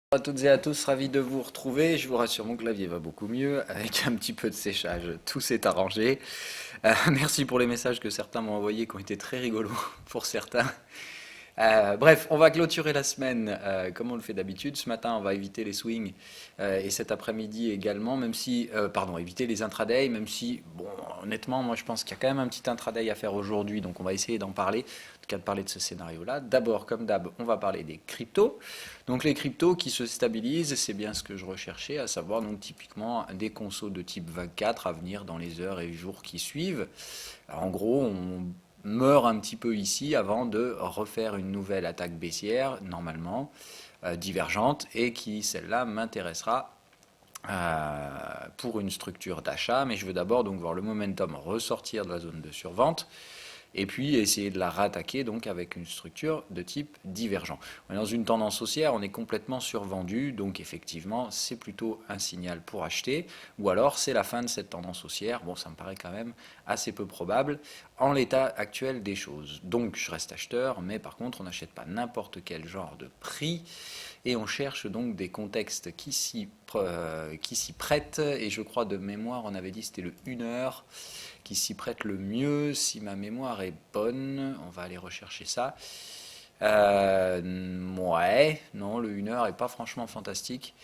Bonjour à toutes et à tous, ravi de vous retrouver. Je vous rassure, mon clavier va beaucoup mieux. Avec un petit peu de séchage, tout s'est arrangé. Merci pour les messages que certains m'ont envoyés, qui ont été très rigolos pour certains. Bref, on va clôturer la semaine comme on le fait d'habitude. Ce matin, on va éviter les swings et cet après-midi également, même si, pardon, éviter les intraday, même si, bon, honnêtement, moi je pense qu'il y a quand même un petit intraday à faire aujourd'hui, donc on va essayer d'en parler, en tout cas de parler de ce scénario-là. D'abord, comme d'hab, on va parler des cryptos. Donc les cryptos qui se stabilisent, c'est bien ce que je recherchais, à savoir donc typiquement des consos de type vague 4 à venir dans les heures et jours qui suivent. Alors, en gros, on meurt un petit peu ici avant de refaire une nouvelle attaque baissière, normalement, divergente, et qui, celle-là, m'intéressera pour une structure d'achat. Mais je veux d'abord donc voir le momentum ressortir de la zone de survente et puis essayer de la rattaquer donc avec une structure de type divergent. On est dans une tendance haussière, on est complètement survendu, donc effectivement c'est plutôt un signal pour acheter, ou alors c'est la fin de cette tendance haussière. Bon, ça me paraît quand même assez peu probable en l'état actuel des choses. Donc je reste acheteur, mais par contre on n'achète pas n'importe quel genre de prix, et on cherche donc des contextes qui s'y prêtent, et je crois de mémoire on avait dit c'était le 1 heure qui s'y prête le mieux, si ma mémoire est bonne. On va aller rechercher ça. Ouais, non, le 1 heure est pas franchement fantastique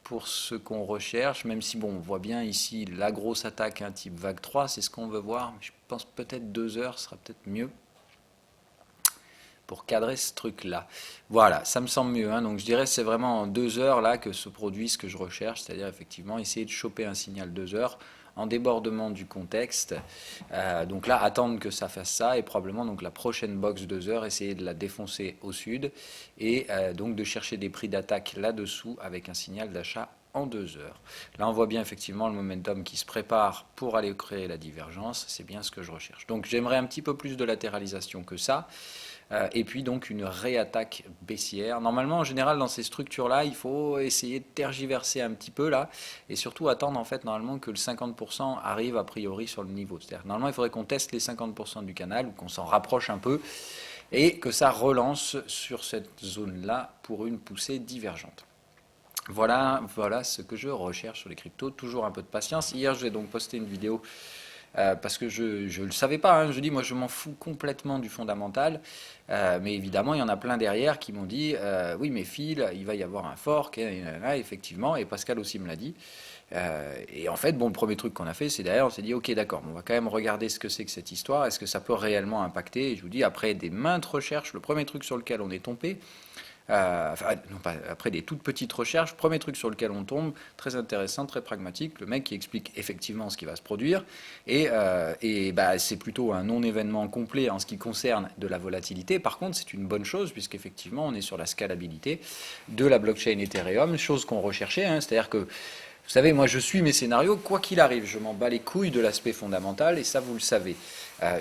pour ce qu'on recherche, même si bon, on voit bien ici la grosse attaque, un type vague 3, c'est ce qu'on veut voir. Je pense peut-être 2 heures sera peut-être mieux pour cadrer ce truc-là. Voilà, ça me semble mieux, hein. Donc je dirais que c'est vraiment en 2 heures là que se produit ce que je recherche, c'est-à-dire effectivement essayer de choper un signal 2 heures en débordement du contexte. Donc là, attendre que ça fasse ça, et probablement donc la prochaine box 2 heures, essayer de la défoncer au sud, et donc de chercher des prix d'attaque là-dessous avec un signal d'achat en 2 heures. Là, on voit bien effectivement le momentum qui se prépare pour aller créer la divergence, c'est bien ce que je recherche. Donc j'aimerais un petit peu plus de latéralisation que ça. Et puis donc une réattaque baissière. Normalement, en général, dans ces structures-là, il faut essayer de tergiverser un petit peu là, et surtout attendre en fait normalement que le 50% arrive a priori sur le niveau. C'est-à-dire normalement, il faudrait qu'on teste les 50% du canal, ou qu'on s'en rapproche un peu, et que ça relance sur cette zone-là pour une poussée divergente. Voilà ce que je recherche sur les cryptos. Toujours un peu de patience. Hier, j'ai donc posté une vidéo parce que je ne le savais pas, hein. Je dis, moi, je m'en fous complètement du fondamental. Mais évidemment, il y en a plein derrière qui m'ont dit, oui, mais Phil, il va y avoir un fork, et effectivement, et Pascal aussi me l'a dit. Et en fait, bon, le premier truc qu'on a fait, c'est derrière, on s'est dit, ok, d'accord, on va quand même regarder ce que c'est que cette histoire, est-ce que ça peut réellement impacter. Et je vous dis, après des maintes recherches, le premier truc sur lequel on est tombé, enfin, non pas, après des toutes petites recherches, premier truc sur lequel on tombe, très intéressant, très pragmatique, le mec qui explique effectivement ce qui va se produire, et bah, c'est plutôt un non-événement complet en ce qui concerne de la volatilité. Par contre, c'est une bonne chose, puisqu'effectivement, on est sur la scalabilité de la blockchain Ethereum, chose qu'on recherchait, hein. C'est-à-dire que vous savez, moi je suis mes scénarios, quoi qu'il arrive, je m'en bats les couilles de l'aspect fondamental, et ça vous le savez.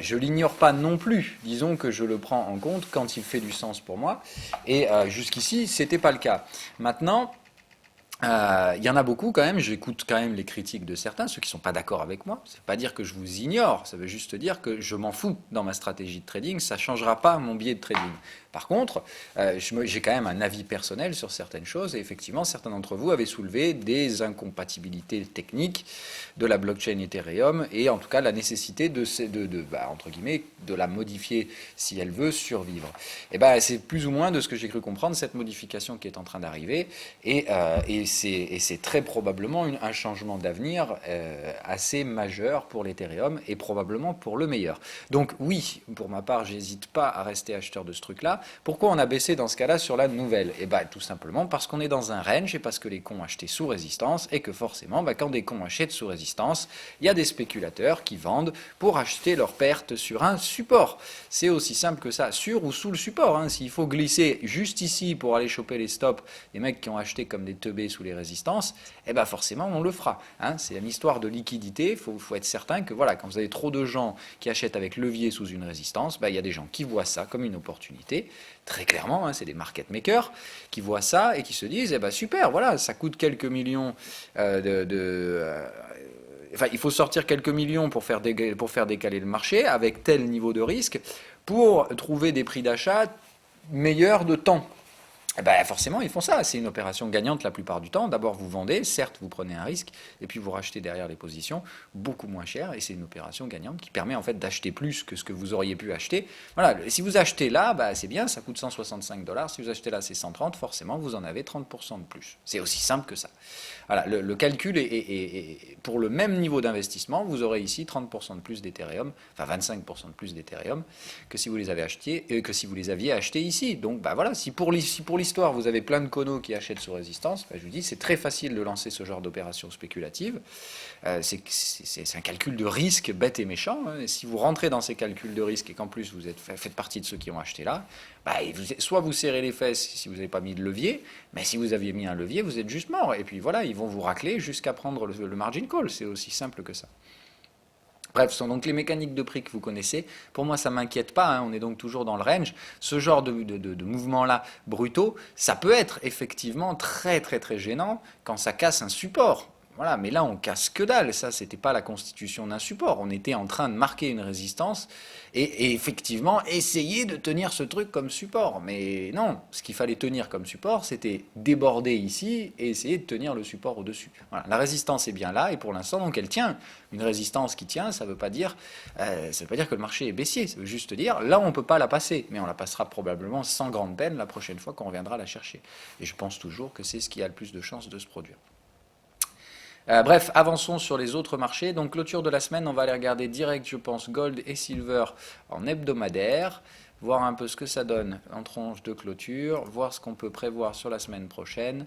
Je l'ignore pas non plus, disons que je le prends en compte quand il fait du sens pour moi, et jusqu'ici, c'était pas le cas. Maintenant, il y en a beaucoup quand même, j'écoute quand même les critiques de certains, ceux qui ne sont pas d'accord avec moi. Ça ne veut pas dire que je vous ignore, ça veut juste dire que je m'en fous dans ma stratégie de trading, ça ne changera pas mon biais de trading. Par contre, j'ai quand même un avis personnel sur certaines choses, et effectivement, certains d'entre vous avaient soulevé des incompatibilités techniques de la blockchain Ethereum, et en tout cas la nécessité entre guillemets, de la modifier si elle veut survivre. Et ben, c'est plus ou moins de ce que j'ai cru comprendre, cette modification qui est en train d'arriver, et c'est très probablement un changement d'avenir assez majeur pour l'Ethereum, et probablement pour le meilleur. Donc oui, pour ma part, j'hésite pas à rester acheteur de ce truc-là. Pourquoi on a baissé dans ce cas-là sur la nouvelle? Et bien tout simplement parce qu'on est dans un range, et parce que les cons achetaient sous résistance, et que forcément, quand des cons achètent sous résistance, il y a des spéculateurs qui vendent pour acheter leurs pertes sur un support. C'est aussi simple que ça, sur ou sous le support, hein. S'il faut glisser juste ici pour aller choper les stops, les mecs qui ont acheté comme des teubés sous les résistances, et ben forcément on le fera, hein. C'est une histoire de liquidité, il faut être certain que voilà, quand vous avez trop de gens qui achètent avec levier sous une résistance, il y a des gens qui voient ça comme une opportunité, très clairement, hein, c'est des market makers qui voient ça et qui se disent, super, voilà, ça coûte quelques millions enfin, il faut sortir quelques millions pour faire décaler le marché avec tel niveau de risque pour trouver des prix d'achat meilleurs de temps. Eh ben, forcément, ils font ça. C'est une opération gagnante la plupart du temps. D'abord, vous vendez, certes, vous prenez un risque, et puis vous rachetez derrière les positions beaucoup moins cher, et c'est une opération gagnante qui permet en fait d'acheter plus que ce que vous auriez pu acheter. Voilà, si vous achetez là, bah, c'est bien, ça coûte 165 dollars. Si vous achetez là, c'est 130, forcément, vous en avez 30% de plus. C'est aussi simple que ça. Voilà, le calcul est pour le même niveau d'investissement, vous aurez ici 30% de plus d'Ethereum, enfin 25% de plus d'Ethereum que si vous les avez achetés, que si vous les aviez achetés ici. Donc bah voilà, si pour l'histoire vous avez plein de conos qui achètent sous résistance, bah, je vous dis c'est très facile de lancer ce genre d'opération spéculative. C'est un calcul de risque bête et méchant. Hein. Et si vous rentrez dans ces calculs de risque et qu'en plus vous faites partie de ceux qui ont acheté là, bah, soit vous serrez les fesses si vous n'avez pas mis de levier, mais si vous aviez mis un levier, vous êtes juste mort. Et puis voilà, ils vont vous racler jusqu'à prendre le margin call. C'est aussi simple que ça. Bref, ce sont donc les mécaniques de prix que vous connaissez. Pour moi, ça ne m'inquiète pas, hein, on est donc toujours dans le range. Ce genre de mouvements-là brutaux, ça peut être effectivement très très très gênant quand ça casse un support. Voilà, mais là on casse que dalle, ça c'était pas la constitution d'un support, on était en train de marquer une résistance et effectivement essayer de tenir ce truc comme support. Mais non, ce qu'il fallait tenir comme support c'était déborder ici et essayer de tenir le support au-dessus. Voilà, la résistance est bien là et pour l'instant donc elle tient. Une résistance qui tient, ça veut pas dire que le marché est baissier, ça veut juste dire là on peut pas la passer, mais on la passera probablement sans grande peine la prochaine fois qu'on reviendra la chercher. Et je pense toujours que c'est ce qui a le plus de chances de se produire. Bref, avançons sur les autres marchés. Donc, clôture de la semaine, on va aller regarder direct, je pense, gold et silver en hebdomadaire, voir un peu ce que ça donne en tranche de clôture, voir ce qu'on peut prévoir sur la semaine prochaine.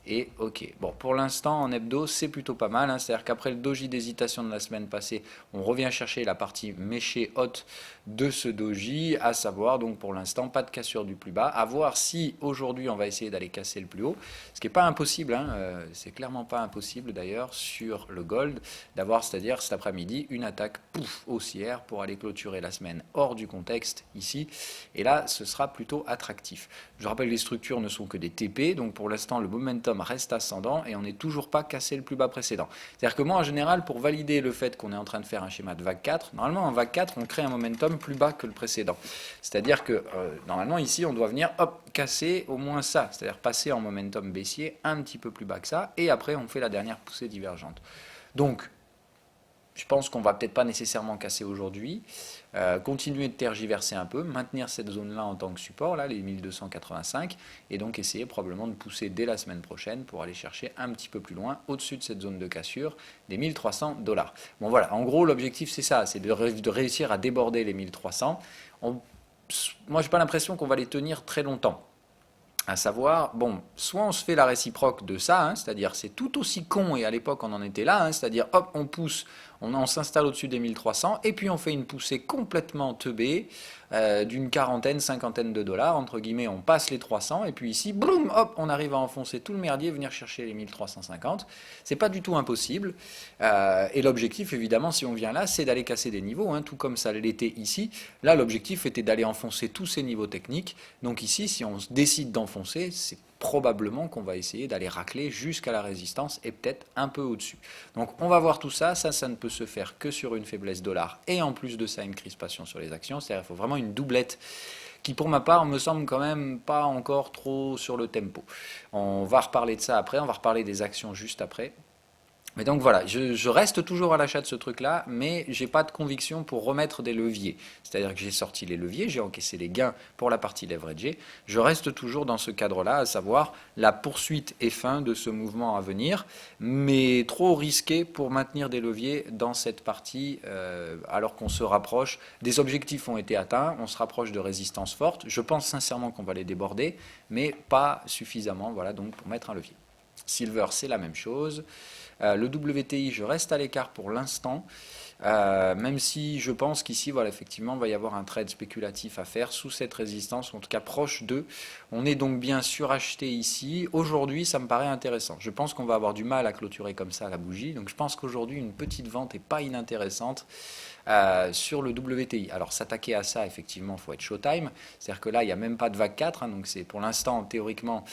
Et ok. Bon, pour l'instant, en hebdo, c'est plutôt pas mal. Hein. C'est-à-dire qu'après le doji d'hésitation de la semaine passée, on revient chercher la partie méchée haute de ce doji, à savoir, donc pour l'instant, pas de cassure du plus bas. À voir si aujourd'hui, on va essayer d'aller casser le plus haut. Ce qui n'est pas impossible, hein. C'est clairement pas impossible d'ailleurs sur le gold, d'avoir, c'est-à-dire cet après-midi, une attaque haussière pour aller clôturer la semaine hors du contexte ici. Et là, ce sera plutôt attractif. Je rappelle que les structures ne sont que des TP, donc pour l'instant, le momentum reste ascendant et on n'est toujours pas cassé le plus bas précédent. C'est-à-dire que moi, en général, pour valider le fait qu'on est en train de faire un schéma de vague 4, normalement, en vague 4, on crée un momentum plus bas que le précédent. C'est-à-dire que, normalement, ici, on doit venir, hop, casser au moins ça. C'est-à-dire passer en momentum baissier un petit peu plus bas que ça et après, on fait la dernière poussée divergente. Donc, je pense qu'on va peut-être pas nécessairement casser aujourd'hui, continuer de tergiverser un peu, maintenir cette zone-là en tant que support, là, les 1285, et donc essayer probablement de pousser dès la semaine prochaine pour aller chercher un petit peu plus loin, au-dessus de cette zone de cassure, des 1300 dollars. Bon voilà, en gros l'objectif c'est ça, c'est de réussir à déborder les 1300. Moi j'ai pas l'impression qu'on va les tenir très longtemps. À savoir, bon, soit on se fait la réciproque de ça, hein, c'est-à-dire c'est tout aussi con, et à l'époque on en était là, hein, c'est-à-dire hop, on pousse, on s'installe au-dessus des 1300, et puis on fait une poussée complètement teubée, d'une quarantaine, cinquantaine de dollars, entre guillemets, on passe les 300, et puis ici, boum, hop, on arrive à enfoncer tout le merdier, venir chercher les 1350. C'est pas du tout impossible, et l'objectif, évidemment, si on vient là, c'est d'aller casser des niveaux, hein, tout comme ça l'était ici. Là, l'objectif était d'aller enfoncer tous ces niveaux techniques, donc ici, si on décide d'enfoncer, c'est probablement qu'on va essayer d'aller racler jusqu'à la résistance et peut-être un peu au-dessus. Donc on va voir tout ça, ça ne peut se faire que sur une faiblesse dollar et en plus de ça une crispation sur les actions, c'est-à-dire qu'il faut vraiment une doublette qui pour ma part me semble quand même pas encore trop sur le tempo. On va reparler de ça après, on va reparler des actions juste après. Mais donc voilà, je reste toujours à l'achat de ce truc-là, mais j'ai pas de conviction pour remettre des leviers. C'est-à-dire que j'ai sorti les leviers, j'ai encaissé les gains pour la partie leveragée. Je reste toujours dans ce cadre-là, à savoir la poursuite et fin de ce mouvement à venir, mais trop risqué pour maintenir des leviers dans cette partie, alors qu'on se rapproche. Des objectifs ont été atteints, on se rapproche de résistances fortes. Je pense sincèrement qu'on va les déborder, mais pas suffisamment, voilà, donc pour mettre un levier. Silver, c'est la même chose. Le WTI, je reste à l'écart pour l'instant, même si je pense qu'ici, voilà, effectivement, il va y avoir un trade spéculatif à faire sous cette résistance, ou en tout cas proche d'eux. On est donc bien suracheté ici. Aujourd'hui, ça me paraît intéressant. Je pense qu'on va avoir du mal à clôturer comme ça la bougie, donc je pense qu'aujourd'hui, une petite vente n'est pas inintéressante. Sur le WTI. Alors s'attaquer à ça, effectivement, il faut être showtime. C'est-à-dire que là, il n'y a même pas de vague 4, hein, donc c'est pour l'instant, théoriquement,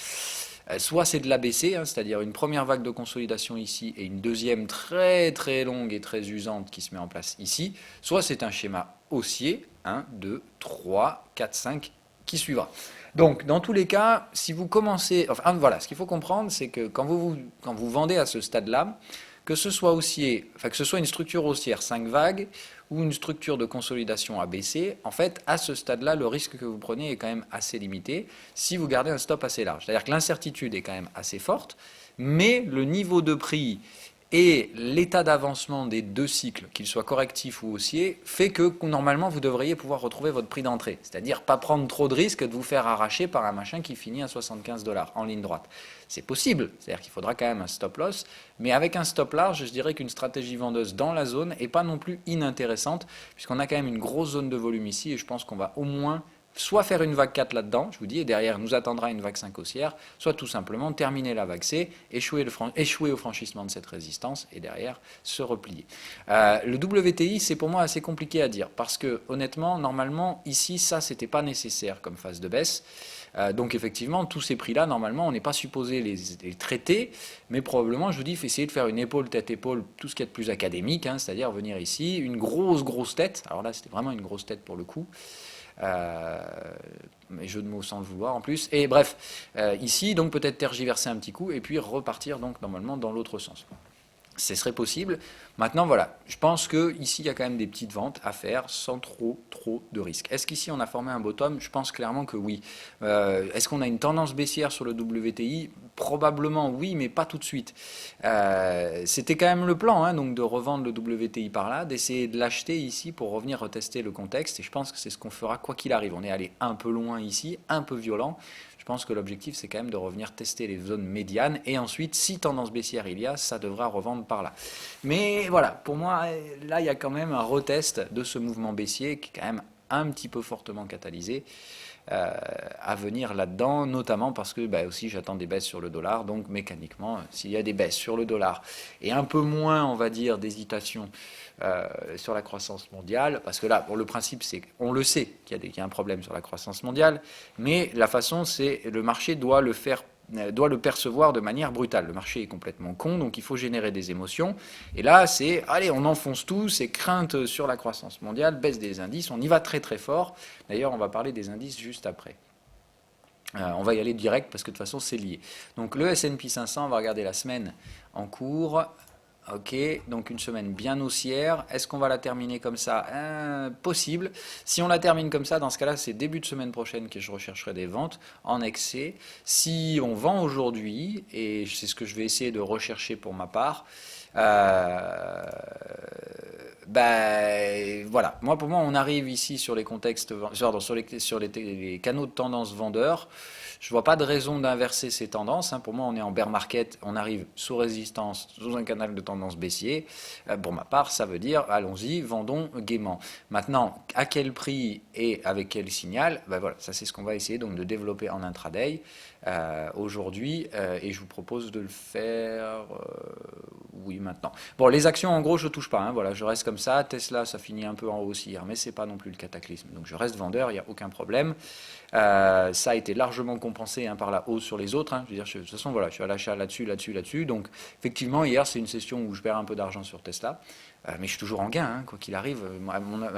soit c'est de l'ABC, hein, c'est-à-dire une première vague de consolidation ici et une deuxième très très longue et très usante qui se met en place ici, soit c'est un schéma haussier, 1, 2, 3, 4, 5 qui suivra. Donc, dans tous les cas, si vous commencez, enfin voilà, ce qu'il faut comprendre, c'est que quand vous vendez à ce stade-là, que ce soit haussier, enfin que ce soit une structure haussière 5 vagues ou une structure de consolidation ABC, en fait, à ce stade-là, le risque que vous prenez est quand même assez limité si vous gardez un stop assez large. C'est-à-dire que l'incertitude est quand même assez forte, mais le niveau de prix et l'état d'avancement des deux cycles, qu'ils soient correctifs ou haussiers, fait que normalement vous devriez pouvoir retrouver votre prix d'entrée. C'est-à-dire pas prendre trop de risques de vous faire arracher par un machin qui finit à 75 dollars en ligne droite. C'est possible, c'est-à-dire qu'il faudra quand même un stop loss, mais avec un stop large, je dirais qu'une stratégie vendeuse dans la zone n'est pas non plus inintéressante, puisqu'on a quand même une grosse zone de volume ici, et je pense qu'on va au moins soit faire une vague 4 là-dedans, je vous dis, et derrière nous attendra une vague 5 haussière, soit tout simplement terminer la vague C, échouer au franchissement de cette résistance, et derrière se replier. Le WTI, c'est pour moi assez compliqué à dire, parce que honnêtement, normalement, ici, ça, c'était pas nécessaire comme phase de baisse. Donc effectivement, tous ces prix-là, normalement, on n'est pas supposé les traiter, mais probablement, je vous dis, il faut essayer de faire une épaule, tête-épaule, tout ce qui est de plus académique, hein, c'est-à-dire venir ici, une grosse tête, alors là, c'était vraiment une grosse tête pour le coup, mais jeu de mots sans le vouloir en plus. Et bref, ici, donc peut-être tergiverser un petit coup et puis repartir donc normalement dans l'autre sens. Ce serait possible. Maintenant, voilà, je pense qu'ici, il y a quand même des petites ventes à faire sans trop de risques. Est-ce qu'ici, on a formé un bottom? Je pense clairement que oui. Est-ce qu'on a une tendance baissière sur le WTI? Probablement oui, mais pas tout de suite. C'était quand même le plan, hein, donc de revendre le WTI par là, d'essayer de l'acheter ici pour revenir retester le contexte. Et je pense que c'est ce qu'on fera quoi qu'il arrive. On est allé un peu loin ici, un peu violent. Je pense que l'objectif, c'est quand même de revenir tester les zones médianes. Et ensuite, si tendance baissière il y a, ça devra revendre par là. Mais voilà, pour moi, là, il y a quand même un retest de ce mouvement baissier qui est quand même un petit peu fortement catalysé à venir là-dedans, notamment parce que aussi j'attends des baisses sur le dollar, donc mécaniquement, s'il y a des baisses sur le dollar et un peu moins, on va dire, d'hésitation sur la croissance mondiale, parce que là, pour le principe, c'est on le sait qu'il y a un problème sur la croissance mondiale, mais la façon, c'est le marché doit le percevoir de manière brutale. Le marché est complètement con, donc il faut générer des émotions. Et là, c'est, allez, on enfonce tout, c'est crainte sur la croissance mondiale, baisse des indices, on y va très fort. D'ailleurs, on va parler des indices juste après. On va y aller direct parce que de toute façon, c'est lié. Donc le S&P 500, on va regarder la semaine en cours. Ok, donc une semaine bien haussière. Est-ce qu'on va la terminer comme ça? Possible. Si on la termine comme ça, dans ce cas-là, c'est début de semaine prochaine que je rechercherai des ventes en excès. Si on vend aujourd'hui, et c'est ce que je vais essayer de rechercher pour ma part, voilà. Pour moi, on arrive ici sur les contextes, sur les canaux de tendance vendeurs. Je vois pas de raison d'inverser ces tendances. Pour moi, on est en bear market, on arrive sous résistance, sous un canal de tendance baissier. Pour ma part, ça veut dire, allons-y, vendons gaiement. Maintenant, à quel prix et avec quel signal? Voilà, ça c'est ce qu'on va essayer donc de développer en intraday aujourd'hui, et je vous propose de le faire, oui, maintenant. Bon, les actions, en gros, je touche pas. Voilà, je reste comme ça. Tesla, ça finit un peu en hausse hier, mais c'est pas non plus le cataclysme. Donc je reste vendeur, il n'y a aucun problème. Ça a été largement compensé par la hausse sur les autres. Je veux dire, de toute façon, voilà, je suis à l'achat là-dessus. Donc, effectivement, hier, c'est une session où je perds un peu d'argent sur Tesla. Mais je suis toujours en gain, quoi qu'il arrive.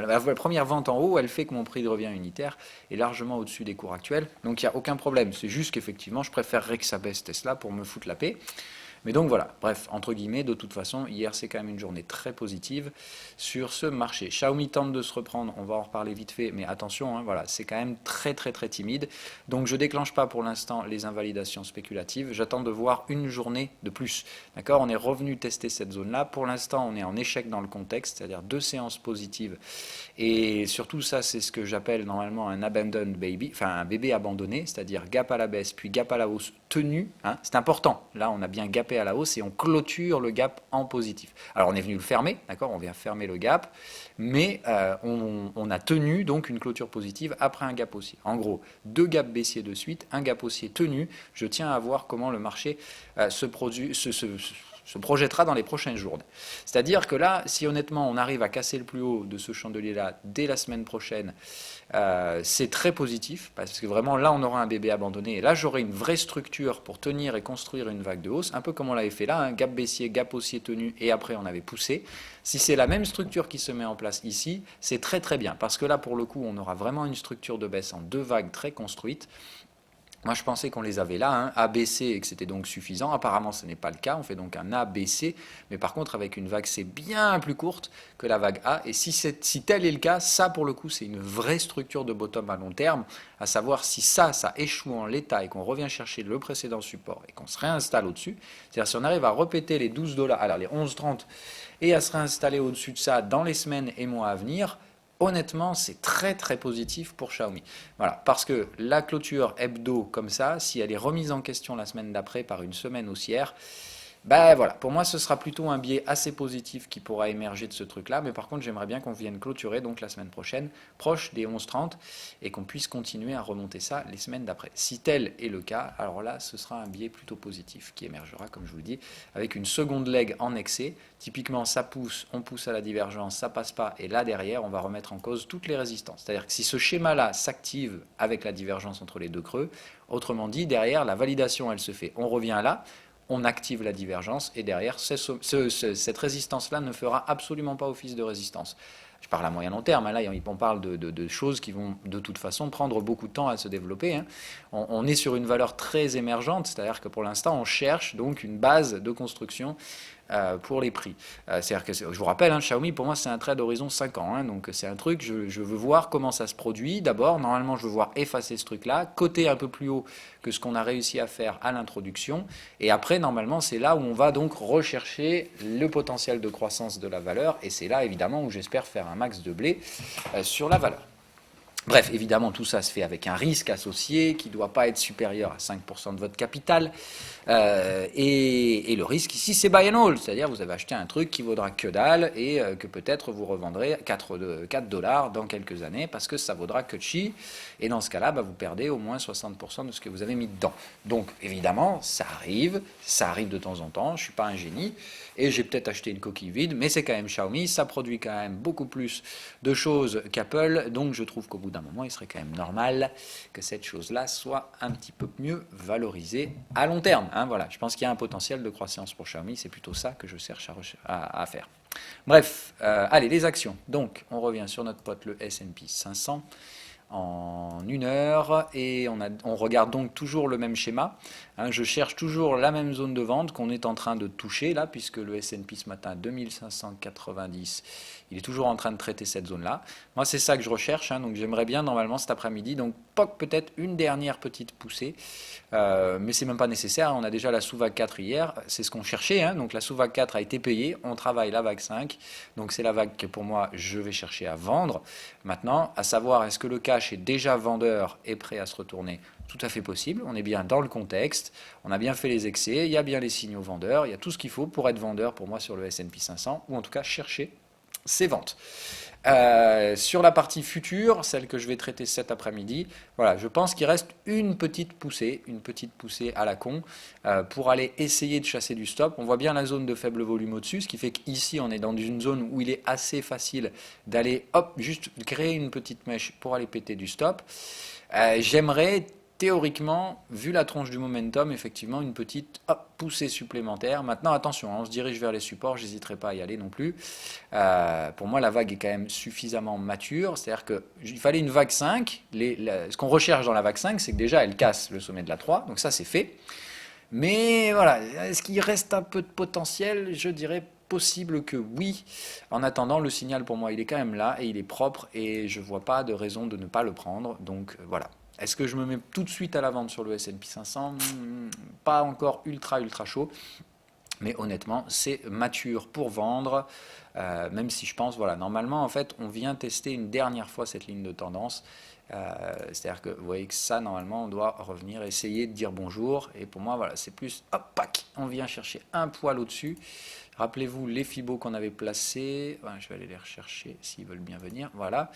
La première vente en haut, elle fait que mon prix de revient unitaire est largement au-dessus des cours actuels. Donc, il n'y a aucun problème. C'est juste qu'effectivement, je préférerais que ça baisse Tesla pour me foutre la paix. Mais donc voilà, bref, entre guillemets, de toute façon, hier c'est quand même une journée très positive sur ce marché. Xiaomi tente de se reprendre, on va en reparler vite fait, mais attention, voilà, c'est quand même très timide. Donc je déclenche pas pour l'instant les invalidations spéculatives, j'attends de voir une journée de plus. D'accord, on est revenu tester cette zone-là. Pour l'instant, on est en échec dans le contexte, c'est-à-dire 2 séances positives. Et surtout ça, c'est ce que j'appelle normalement un abandoned baby, enfin un bébé abandonné, c'est-à-dire gap à la baisse, puis gap à la hausse tenu. C'est important. Là, on a bien gapé à la hausse et on clôture le gap en positif. Alors, on est venu le fermer, d'accord? On vient fermer le gap, mais on a tenu donc une clôture positive après un gap haussier. En gros, 2 gaps baissiers de suite, un gap haussier tenu. Je tiens à voir comment le marché se projettera dans les prochaines journées. C'est-à-dire que là, si honnêtement on arrive à casser le plus haut de ce chandelier-là dès la semaine prochaine, c'est très positif, parce que vraiment là on aura un bébé abandonné, et là j'aurai une vraie structure pour tenir et construire une vague de hausse, un peu comme on l'avait fait là, un gap baissier, gap haussier tenu, et après on avait poussé. Si c'est la même structure qui se met en place ici, c'est très bien, parce que là pour le coup on aura vraiment une structure de baisse en 2 vagues très construites. Moi, je pensais qu'on les avait là, hein, ABC, et que c'était donc suffisant. Apparemment, ce n'est pas le cas. On fait donc un ABC, mais par contre avec une vague C bien plus courte que la vague A. Et si tel est le cas, ça, pour le coup, c'est une vraie structure de bottom à long terme, à savoir si ça échoue en l'état et qu'on revient chercher le précédent support et qu'on se réinstalle au-dessus. C'est-à-dire si on arrive à répéter les 12 $, alors les 11,30, et à se réinstaller au-dessus de ça dans les semaines et mois à venir, honnêtement, c'est très très positif pour Xiaomi. Voilà, parce que la clôture hebdo comme ça, si elle est remise en question la semaine d'après par une semaine haussière, ben voilà, pour moi ce sera plutôt un biais assez positif qui pourra émerger de ce truc-là, mais par contre j'aimerais bien qu'on vienne clôturer donc la semaine prochaine, proche des 11,30, et qu'on puisse continuer à remonter ça les semaines d'après. Si tel est le cas, alors là ce sera un biais plutôt positif qui émergera, comme je vous le dis, avec une seconde leg en excès. Typiquement ça pousse, on pousse à la divergence, ça passe pas, et là derrière on va remettre en cause toutes les résistances. C'est-à-dire que si ce schéma-là s'active avec la divergence entre les deux creux, autrement dit, derrière la validation elle se fait, on revient là, on active la divergence et derrière, cette résistance-là ne fera absolument pas office de résistance. Je parle à moyen long terme, hein, là on parle de choses qui vont de toute façon prendre beaucoup de temps à se développer. Hein. On est sur une valeur très émergente, c'est-à-dire que pour l'instant on cherche donc une base de construction pour les prix. C'est-à-dire que, je vous rappelle, hein, Xiaomi, pour moi, c'est un trade d'horizon 5 ans. Hein, donc, c'est un truc, je veux voir comment ça se produit. D'abord, normalement, je veux voir effacer ce truc-là, coter un peu plus haut que ce qu'on a réussi à faire à l'introduction. Et après, normalement, c'est là où on va donc rechercher le potentiel de croissance de la valeur. Et c'est là, évidemment, où j'espère faire un max de blé sur la valeur. Bref, évidemment, tout ça se fait avec un risque associé qui ne doit pas être supérieur à 5% de votre capital. Et le risque ici, c'est buy and hold, c'est-à-dire vous avez acheté un truc qui vaudra que dalle et que peut-être vous revendrez 4 $ dans quelques années parce que ça vaudra que chi. Et dans ce cas-là, vous perdez au moins 60% de ce que vous avez mis dedans. Donc, évidemment, ça arrive de temps en temps, je ne suis pas un génie. Et j'ai peut-être acheté une coquille vide, mais c'est quand même Xiaomi, ça produit quand même beaucoup plus de choses qu'Apple, donc je trouve qu'au bout d'un moment, il serait quand même normal que cette chose-là soit un petit peu mieux valorisée à long terme. Hein, voilà. Je pense qu'il y a un potentiel de croissance pour Xiaomi, c'est plutôt ça que je cherche à faire. Bref, allez, les actions. Donc, on revient sur notre pote le S&P 500 en 1 heure et on regarde donc toujours le même schéma. Hein, je cherche toujours la même zone de vente qu'on est en train de toucher là, puisque le S&P ce matin 2590, il est toujours en train de traiter cette zone-là. Moi, c'est ça que je recherche, hein, donc j'aimerais bien normalement cet après-midi, donc peut-être une dernière petite poussée, mais c'est même pas nécessaire. On a déjà la sous-vague 4 hier, c'est ce qu'on cherchait, hein, donc la sous-vague 4 a été payée, on travaille la vague 5, donc c'est la vague que pour moi je vais chercher à vendre. Maintenant, à savoir est-ce que le cash est déjà vendeur et prêt à se retourner? Tout à fait possible, on est bien dans le contexte, on a bien fait les excès, il y a bien les signaux vendeurs, il y a tout ce qu'il faut pour être vendeur pour moi sur le S&P 500, ou en tout cas chercher ces ventes. Sur la partie future, celle que je vais traiter cet après-midi, voilà, je pense qu'il reste une petite poussée à la con, pour aller essayer de chasser du stop. On voit bien la zone de faible volume au-dessus, ce qui fait qu'ici on est dans une zone où il est assez facile d'aller, hop, juste créer une petite mèche pour aller péter du stop. J'aimerais théoriquement, vu la tronche du momentum, effectivement, une petite poussée supplémentaire. Maintenant, attention, hein, on se dirige vers les supports, j'hésiterai pas à y aller non plus. Pour moi, la vague est quand même suffisamment mature, c'est-à-dire qu'il fallait une vague 5. Ce qu'on recherche dans la vague 5, c'est que déjà, elle casse le sommet de la 3, donc ça, c'est fait. Mais voilà, est-ce qu'il reste un peu de potentiel? Je dirais possible que oui. En attendant, le signal pour moi, il est quand même là et il est propre et je vois pas de raison de ne pas le prendre. Donc voilà. Est-ce que je me mets tout de suite à la vente sur le S&P 500? Pas encore ultra chaud. Mais honnêtement, c'est mature pour vendre, même si je pense, voilà, normalement, en fait, on vient tester une dernière fois cette ligne de tendance. C'est-à-dire que vous voyez que ça, normalement, on doit revenir, essayer de dire bonjour. Et pour moi, voilà, c'est plus, hop, pac, on vient chercher un poil au-dessus. Rappelez-vous les fibos qu'on avait placés. Voilà, je vais aller les rechercher s'ils veulent bien venir. Voilà.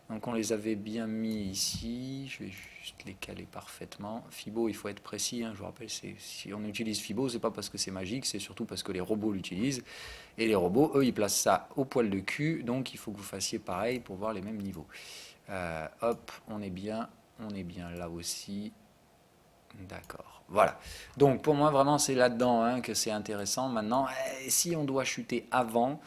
Donc on les avait bien mis ici. Je vais juste les caler parfaitement. Fibo, il faut être précis. Hein, je vous rappelle, si on utilise Fibo, c'est pas parce que c'est magique, c'est surtout parce que les robots l'utilisent. Et les robots, eux, ils placent ça au poil de cul. Donc il faut que vous fassiez pareil pour voir les mêmes niveaux. Hop, on est bien là aussi. D'accord, voilà. Donc pour moi vraiment c'est là-dedans hein, que c'est intéressant. Maintenant, si on doit chuter avant,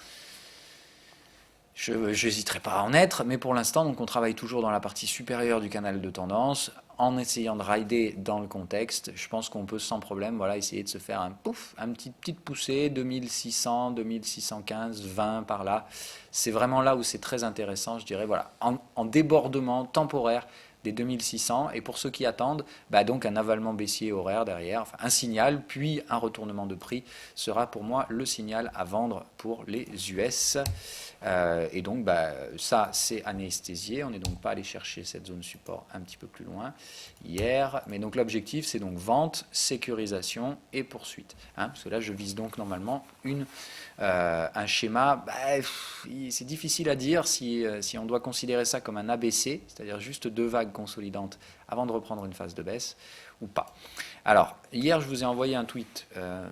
je n'hésiterai pas à en être, mais pour l'instant donc on travaille toujours dans la partie supérieure du canal de tendance. en essayant de rider dans le contexte, je pense qu'on peut sans problème voilà, essayer de se faire un pouf, une petite poussée, 2600, 2615, 20 par là. C'est vraiment là où c'est très intéressant, je dirais, voilà, en débordement temporaire des 2600, et pour ceux qui attendent, donc un avalement baissier horaire derrière, enfin un signal, puis un retournement de prix sera pour moi le signal à vendre pour les US. Et donc ça c'est anesthésié, on n'est donc pas allé chercher cette zone support un petit peu plus loin hier, mais donc l'objectif c'est donc vente, sécurisation et poursuite, parce que là je vise donc normalement un schéma, c'est difficile à dire si on doit considérer ça comme un ABC, c'est-à-dire juste deux vagues consolidantes avant de reprendre une phase de baisse ou pas. Alors, hier je vous ai envoyé un tweet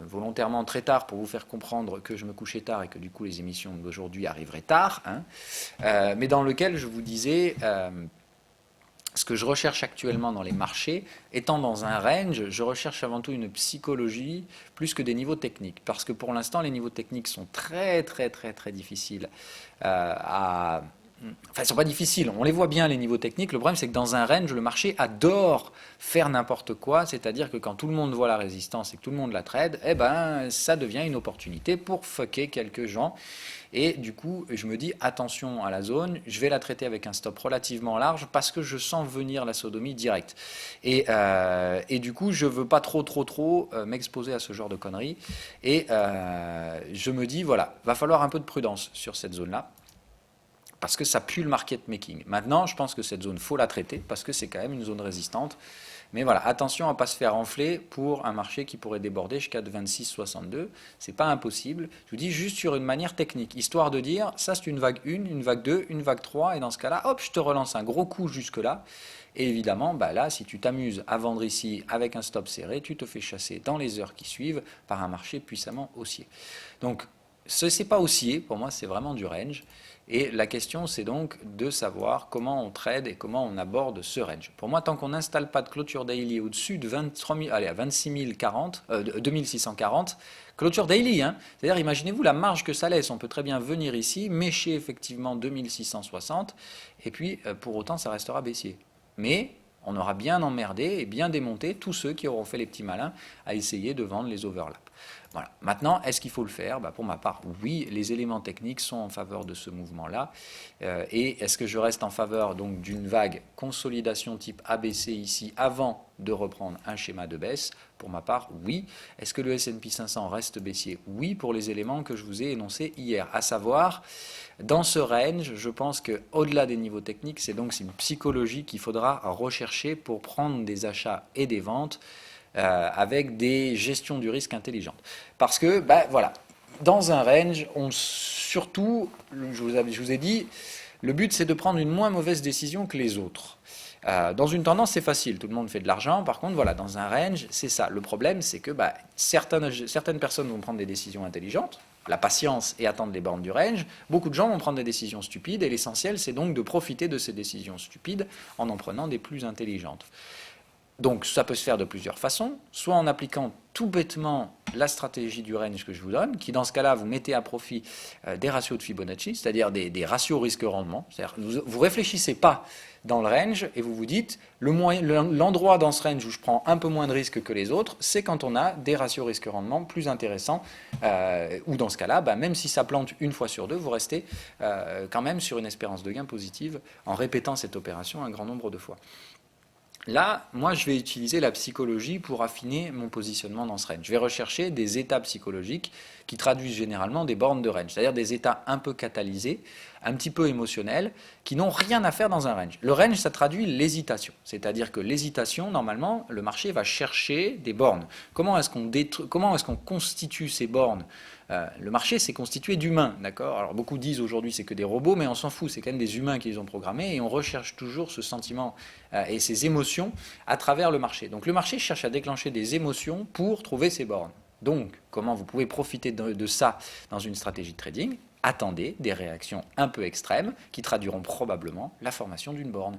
volontairement très tard pour vous faire comprendre que je me couchais tard et que du coup les émissions d'aujourd'hui arriveraient tard, mais dans lequel je vous disais ce que je recherche actuellement dans les marchés, étant dans un range, je recherche avant tout une psychologie plus que des niveaux techniques. Parce que pour l'instant, les niveaux techniques sont très difficiles Enfin, ils ne sont pas difficiles, on les voit bien les niveaux techniques. Le problème, c'est que dans un range, le marché adore faire n'importe quoi, c'est-à-dire que quand tout le monde voit la résistance et que tout le monde la trade, ça devient une opportunité pour fucker quelques gens. Et du coup, je me dis, attention à la zone, je vais la traiter avec un stop relativement large parce que je sens venir la sodomie directe. Et du coup, je ne veux pas trop m'exposer à ce genre de conneries. Et je me dis, voilà, va falloir un peu de prudence sur cette zone-là, parce que ça pue le market making. Maintenant, je pense que cette zone, faut la traiter, parce que c'est quand même une zone résistante. Mais voilà, attention à ne pas se faire enfler pour un marché qui pourrait déborder jusqu'à 26,62. C'est pas impossible. Je vous dis juste sur une manière technique, histoire de dire, ça c'est une vague 1, une vague 2, une vague 3, et dans ce cas-là, hop, je te relance un gros coup jusque-là. Et évidemment, là, si tu t'amuses à vendre ici avec un stop serré, tu te fais chasser dans les heures qui suivent par un marché puissamment haussier. Donc, ce n'est pas haussier, pour moi, c'est vraiment du range. Et la question, c'est donc de savoir comment on trade et comment on aborde ce range. Pour moi, tant qu'on n'installe pas de clôture daily au-dessus de 26 040, 2640, clôture daily, c'est-à-dire imaginez-vous la marge que ça laisse. On peut très bien venir ici, mécher effectivement 2660, et puis pour autant, ça restera baissier. Mais on aura bien emmerdé et bien démonté tous ceux qui auront fait les petits malins à essayer de vendre les overlaps. Voilà. Maintenant, est-ce qu'il faut le faire ? Pour ma part, oui, les éléments techniques sont en faveur de ce mouvement-là. Et est-ce que je reste en faveur donc d'une vague consolidation type ABC ici avant de reprendre un schéma de baisse ? Pour ma part, oui. Est-ce que le S&P 500 reste baissier ? Oui, pour les éléments que je vous ai énoncés hier. À savoir, dans ce range, je pense qu'au-delà des niveaux techniques, c'est une psychologie qu'il faudra rechercher pour prendre des achats et des ventes avec des gestions du risque intelligentes. Parce que, voilà, dans un range, surtout, je vous ai dit, le but c'est de prendre une moins mauvaise décision que les autres. Dans une tendance, c'est facile, tout le monde fait de l'argent. Par contre, voilà, dans un range, c'est ça. Le problème, c'est que certaines personnes vont prendre des décisions intelligentes, la patience et attendre les bornes du range. Beaucoup de gens vont prendre des décisions stupides, et l'essentiel, c'est donc de profiter de ces décisions stupides en prenant des plus intelligentes. Donc ça peut se faire de plusieurs façons, soit en appliquant tout bêtement la stratégie du range que je vous donne, qui dans ce cas-là vous mettez à profit des ratios de Fibonacci, c'est-à-dire des ratios risque-rendement. C'est-à-dire vous réfléchissez pas dans le range et vous vous dites l'endroit dans ce range où je prends un peu moins de risque que les autres, c'est quand on a des ratios risque-rendement plus intéressants, ou dans ce cas-là, même si ça plante une fois sur deux, vous restez quand même sur une espérance de gain positive en répétant cette opération un grand nombre de fois. Là, moi, je vais utiliser la psychologie pour affiner mon positionnement dans ce range. Je vais rechercher des états psychologiques qui traduisent généralement des bornes de range, c'est-à-dire des états un peu catalysés, un petit peu émotionnels, qui n'ont rien à faire dans un range. Le range, ça traduit l'hésitation, c'est-à-dire que l'hésitation, normalement, le marché va chercher des bornes. Comment est-ce qu'on constitue ces bornes ? Le marché, c'est constitué d'humains, d'accord ? Alors beaucoup disent aujourd'hui c'est que des robots, mais on s'en fout, c'est quand même des humains qui les ont programmés, et on recherche toujours ce sentiment et ces émotions à travers le marché. Donc le marché cherche à déclencher des émotions pour trouver ces bornes. Donc, comment vous pouvez profiter de ça dans une stratégie de trading ? Attendez des réactions un peu extrêmes qui traduiront probablement la formation d'une borne.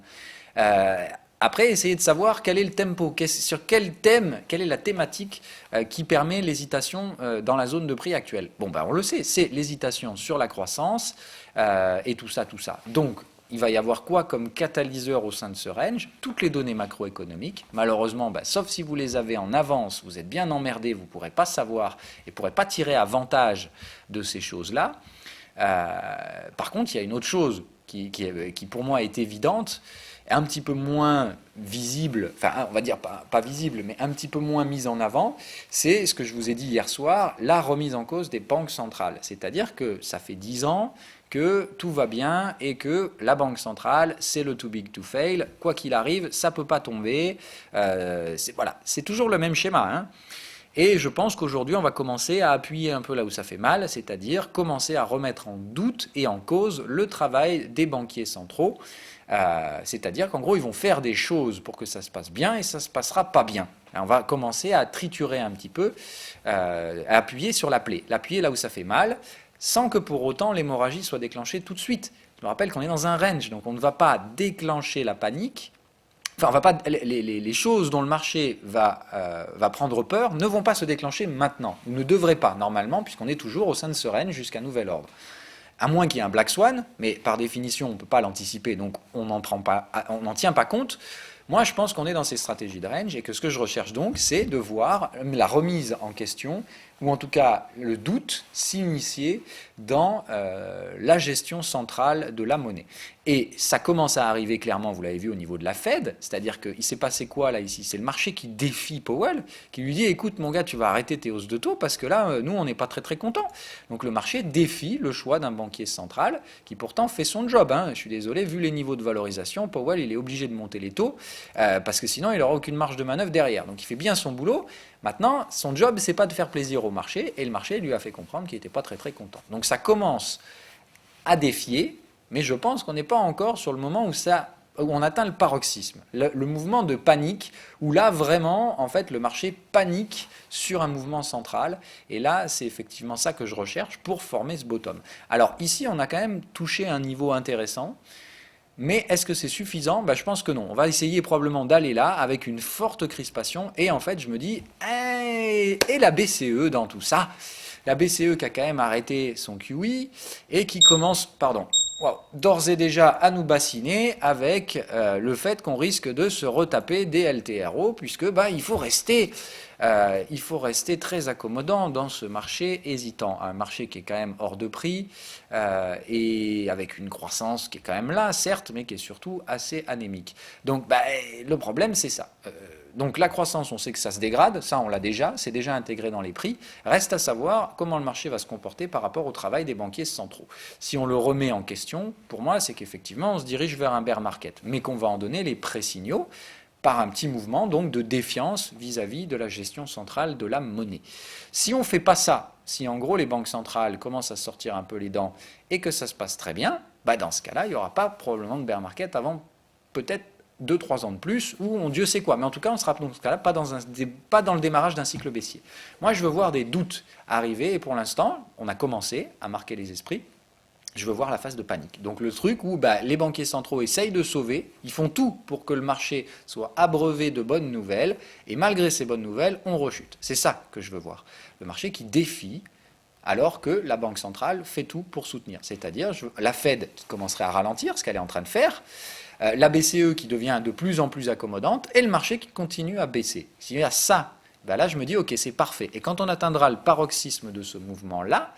Après, essayez de savoir quel est le tempo, sur quel thème, quelle est la thématique qui permet l'hésitation dans la zone de prix actuelle. On le sait, c'est l'hésitation sur la croissance et tout ça. Donc, il va y avoir quoi comme catalyseur au sein de ce range? Toutes les données macroéconomiques. Malheureusement, sauf si vous les avez en avance, vous êtes bien emmerdé, vous ne pourrez pas savoir et ne pourrez pas tirer avantage de ces choses-là. Par contre, il y a une autre chose qui pour moi est évidente, un petit peu moins visible, enfin on va dire pas visible, mais un petit peu moins mise en avant, c'est ce que je vous ai dit hier soir, la remise en cause des banques centrales. C'est-à-dire que ça fait 10 ans que tout va bien et que la banque centrale, c'est le too big to fail. Quoi qu'il arrive, ça ne peut pas tomber. Voilà, c'est toujours le même schéma, hein. Et je pense qu'aujourd'hui, on va commencer à appuyer un peu là où ça fait mal, c'est-à-dire commencer à remettre en doute et en cause le travail des banquiers centraux. C'est-à-dire qu'en gros, ils vont faire des choses pour que ça se passe bien et ça ne se passera pas bien. On va commencer à triturer un petit peu, à appuyer sur la plaie, l'appuyer là où ça fait mal, sans que pour autant l'hémorragie soit déclenchée tout de suite. Je me rappelle qu'on est dans un range, donc on ne va pas déclencher la panique. Enfin, on va pas, les choses dont le marché va prendre peur ne vont pas se déclencher maintenant. Ils ne devraient pas, normalement, puisqu'on est toujours au sein de ce range jusqu'à nouvel ordre. À moins qu'il y ait un black swan, mais par définition, on ne peut pas l'anticiper, donc on n'en tient pas compte. Moi, je pense qu'on est dans ces stratégies de range et que ce que je recherche donc, c'est de voir la remise en question, ou en tout cas le doute s'initier dans la gestion centrale de la monnaie. Et ça commence à arriver clairement, vous l'avez vu au niveau de la Fed, c'est-à-dire qu'il s'est passé quoi là ici? C'est le marché qui défie Powell, qui lui dit écoute mon gars, tu vas arrêter tes hausses de taux parce que là, nous on n'est pas très très contents. Donc le marché défie le choix d'un banquier central qui pourtant fait son job, hein. Je suis désolé, vu les niveaux de valorisation, Powell il est obligé de monter les taux parce que sinon il n'aura aucune marge de manœuvre derrière. Donc il fait bien son boulot. Maintenant, son job, c'est pas de faire plaisir au marché, et le marché lui a fait comprendre qu'il n'était pas très très content. Donc ça commence à défier, mais je pense qu'on n'est pas encore sur le moment où on atteint le paroxysme, le mouvement de panique, où là vraiment, en fait, le marché panique sur un mouvement central, et là, c'est effectivement ça que je recherche pour former ce bottom. Alors ici, on a quand même touché un niveau intéressant. Mais est-ce que c'est suffisant? Je pense que non. On va essayer probablement d'aller là avec une forte crispation. Et en fait, je me dis, et la BCE dans tout ça? La BCE qui a quand même arrêté son QE et qui commence, d'ores et déjà à nous bassiner avec le fait qu'on risque de se retaper des LTRO, puisque il faut rester très accommodant dans ce marché hésitant, un marché qui est quand même hors de prix et avec une croissance qui est quand même là, certes, mais qui est surtout assez anémique. Donc le problème c'est ça. Donc la croissance, on sait que ça se dégrade, ça on l'a déjà, c'est déjà intégré dans les prix. Reste à savoir comment le marché va se comporter par rapport au travail des banquiers centraux. Si on le remet en question, pour moi, c'est qu'effectivement on se dirige vers un bear market, mais qu'on va en donner les pré-signaux par un petit mouvement donc de défiance vis-à-vis de la gestion centrale de la monnaie. Si on ne fait pas ça, si en gros les banques centrales commencent à sortir un peu les dents et que ça se passe très bien, dans ce cas-là, il n'y aura pas probablement de bear market avant peut-être 2-3 ans de plus, ou Dieu sait quoi. Mais en tout cas, on ne sera dans ce cas-là pas dans le démarrage d'un cycle baissier. Moi, je veux voir des doutes arriver, et pour l'instant, on a commencé à marquer les esprits. Je veux voir la phase de panique. Donc le truc où les banquiers centraux essayent de sauver, ils font tout pour que le marché soit abreuvé de bonnes nouvelles, et malgré ces bonnes nouvelles, on rechute. C'est ça que je veux voir. Le marché qui défie, alors que la Banque centrale fait tout pour soutenir. C'est-à-dire la Fed qui commencerait à ralentir, ce qu'elle est en train de faire, la BCE qui devient de plus en plus accommodante, et le marché qui continue à baisser. S'il y a ça, là je me dis ok, c'est parfait. Et quand on atteindra le paroxysme de ce mouvement-là,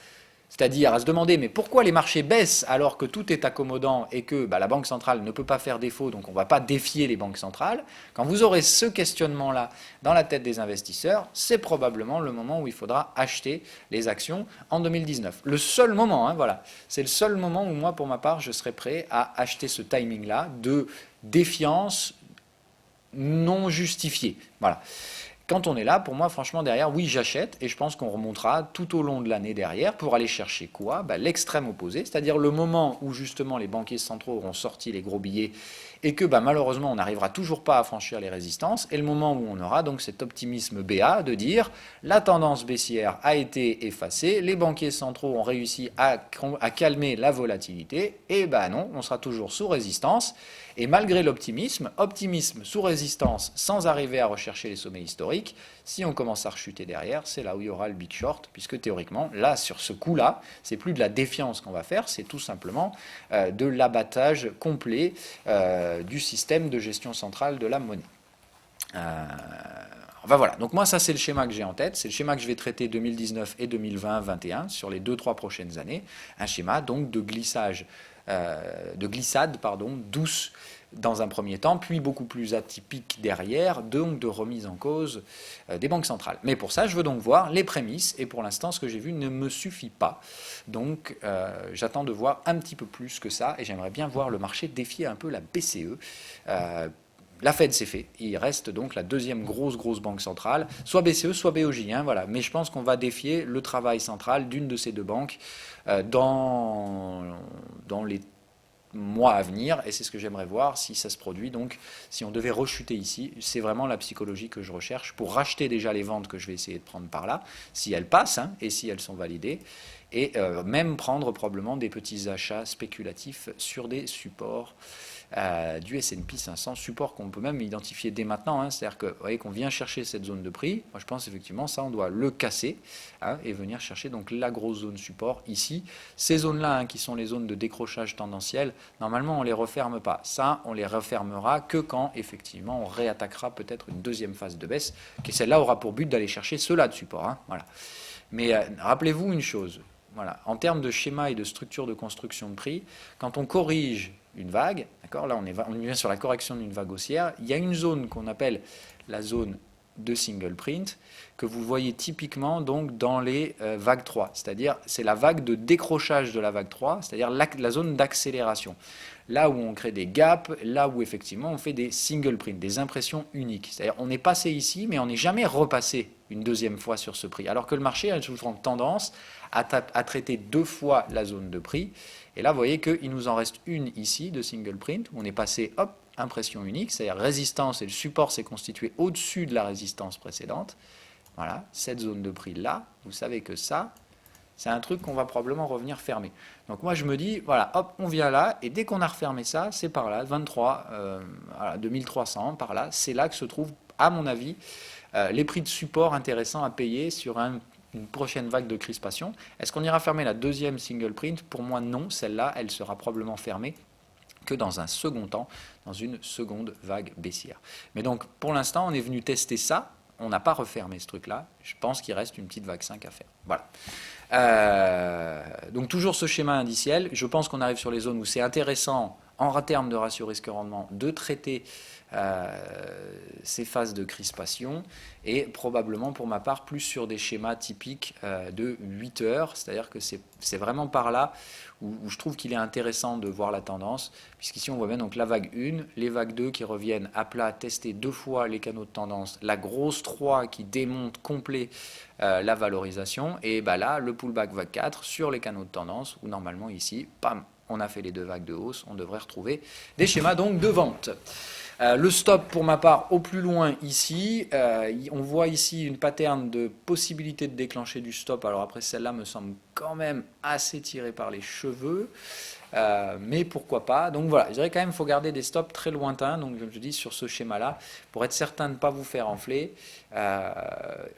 c'est-à-dire à se demander mais pourquoi les marchés baissent alors que tout est accommodant et que la Banque centrale ne peut pas faire défaut, donc on ne va pas défier les banques centrales. Quand vous aurez ce questionnement-là dans la tête des investisseurs, c'est probablement le moment où il faudra acheter les actions en 2019. Le seul moment, c'est le seul moment où moi, pour ma part, je serais prêt à acheter ce timing-là de défiance non justifiée. Voilà. Quand on est là, pour moi, franchement, derrière, oui, j'achète et je pense qu'on remontera tout au long de l'année derrière pour aller chercher quoi? L'extrême opposé, c'est-à-dire le moment où justement les banquiers centraux auront sorti les gros billets et que malheureusement on n'arrivera toujours pas à franchir les résistances, et le moment où on aura donc cet optimisme BA de dire la tendance baissière a été effacée, les banquiers centraux ont réussi à calmer la volatilité, et non, on sera toujours sous résistance, et malgré l'optimisme, optimisme sous résistance sans arriver à rechercher les sommets historiques, si on commence à rechuter derrière, c'est là où il y aura le big short, puisque théoriquement, là, sur ce coup-là, c'est plus de la défiance qu'on va faire, c'est tout simplement de l'abattage complet du système de gestion centrale de la monnaie. Enfin voilà, donc moi ça c'est le schéma que j'ai en tête, c'est le schéma que je vais traiter 2019 et 2020-21 sur les 2-3 prochaines années, un schéma donc de glissade douce dans un premier temps, puis beaucoup plus atypique derrière, donc de remise en cause des banques centrales. Mais pour ça, je veux donc voir les prémices, et pour l'instant, ce que j'ai vu ne me suffit pas. Donc, j'attends de voir un petit peu plus que ça, et j'aimerais bien voir le marché défier un peu la BCE. La Fed c'est fait, il reste donc la deuxième grosse banque centrale, soit BCE, soit BOJ, voilà. Mais je pense qu'on va défier le travail central d'une de ces deux banques dans les mois à venir, et c'est ce que j'aimerais voir si ça se produit. Donc si on devait rechuter ici, c'est vraiment la psychologie que je recherche pour racheter déjà les ventes que je vais essayer de prendre par là, si elles passent et si elles sont validées, et même prendre probablement des petits achats spéculatifs sur des supports du S&P 500, support qu'on peut même identifier dès maintenant, c'est-à-dire que vous voyez qu'on vient chercher cette zone de prix. Moi je pense effectivement ça on doit le casser et venir chercher donc la grosse zone support ici. Ces zones-là qui sont les zones de décrochage tendanciel, normalement on les referme pas. Ça on les refermera que quand effectivement on réattaquera peut-être une deuxième phase de baisse, qui celle-là aura pour but d'aller chercher ceux-là de support. Voilà. Mais rappelez-vous une chose, voilà, en termes de schéma et de structure de construction de prix, quand on corrige une vague, d'accord, là on vient sur la correction d'une vague haussière, il y a une zone qu'on appelle la zone de single print, que vous voyez typiquement donc dans les vagues 3, c'est-à-dire c'est la vague de décrochage de la vague 3, c'est-à-dire la zone d'accélération. Là où on crée des gaps, là où effectivement on fait des single print, des impressions uniques. C'est-à-dire on est passé ici, mais on n'est jamais repassé une deuxième fois sur ce prix. Alors que le marché a toujours tendance à traiter deux fois la zone de prix. Et là, vous voyez qu'il nous en reste une ici de single print, où on est passé, hop, impression unique, c'est-à-dire résistance, et le support s'est constitué au-dessus de la résistance précédente. Voilà, cette zone de prix là, vous savez que ça, c'est un truc qu'on va probablement revenir fermer. Donc moi je me dis, voilà, hop, on vient là, et dès qu'on a refermé ça, c'est par là, 23, 2300, par là, c'est là que se trouvent, à mon avis, les prix de support intéressants à payer sur une prochaine vague de crispation. Est-ce qu'on ira fermer la deuxième single print? Pour moi, non. Celle-là, elle sera probablement fermée que dans un second temps, dans une seconde vague baissière. Mais donc, pour l'instant, on est venu tester ça. On n'a pas refermé ce truc-là. Je pense qu'il reste une petite vague 5 à faire. Voilà. Donc, toujours ce schéma indiciel. Je pense qu'on arrive sur les zones où c'est intéressant, en termes de ratio risque-rendement, de traiter ces phases de crispation, et probablement pour ma part plus sur des schémas typiques de 8 heures, c'est-à-dire que c'est vraiment par là où je trouve qu'il est intéressant de voir la tendance, puisqu'ici on voit bien donc la vague 1, les vagues 2 qui reviennent à plat, tester deux fois les canaux de tendance, la grosse 3 qui démonte complet la valorisation, et là le pullback vague 4 sur les canaux de tendance, où normalement ici, pam, on a fait les deux vagues de hausse, on devrait retrouver des schémas donc de vente. Le stop pour ma part au plus loin ici, on voit ici une pattern de possibilité de déclencher du stop. Alors après celle-là me semble quand même assez tirée par les cheveux, mais pourquoi pas. Donc voilà, je dirais quand même qu'il faut garder des stops très lointains, donc je dis sur ce schéma-là, pour être certain de ne pas vous faire enfler.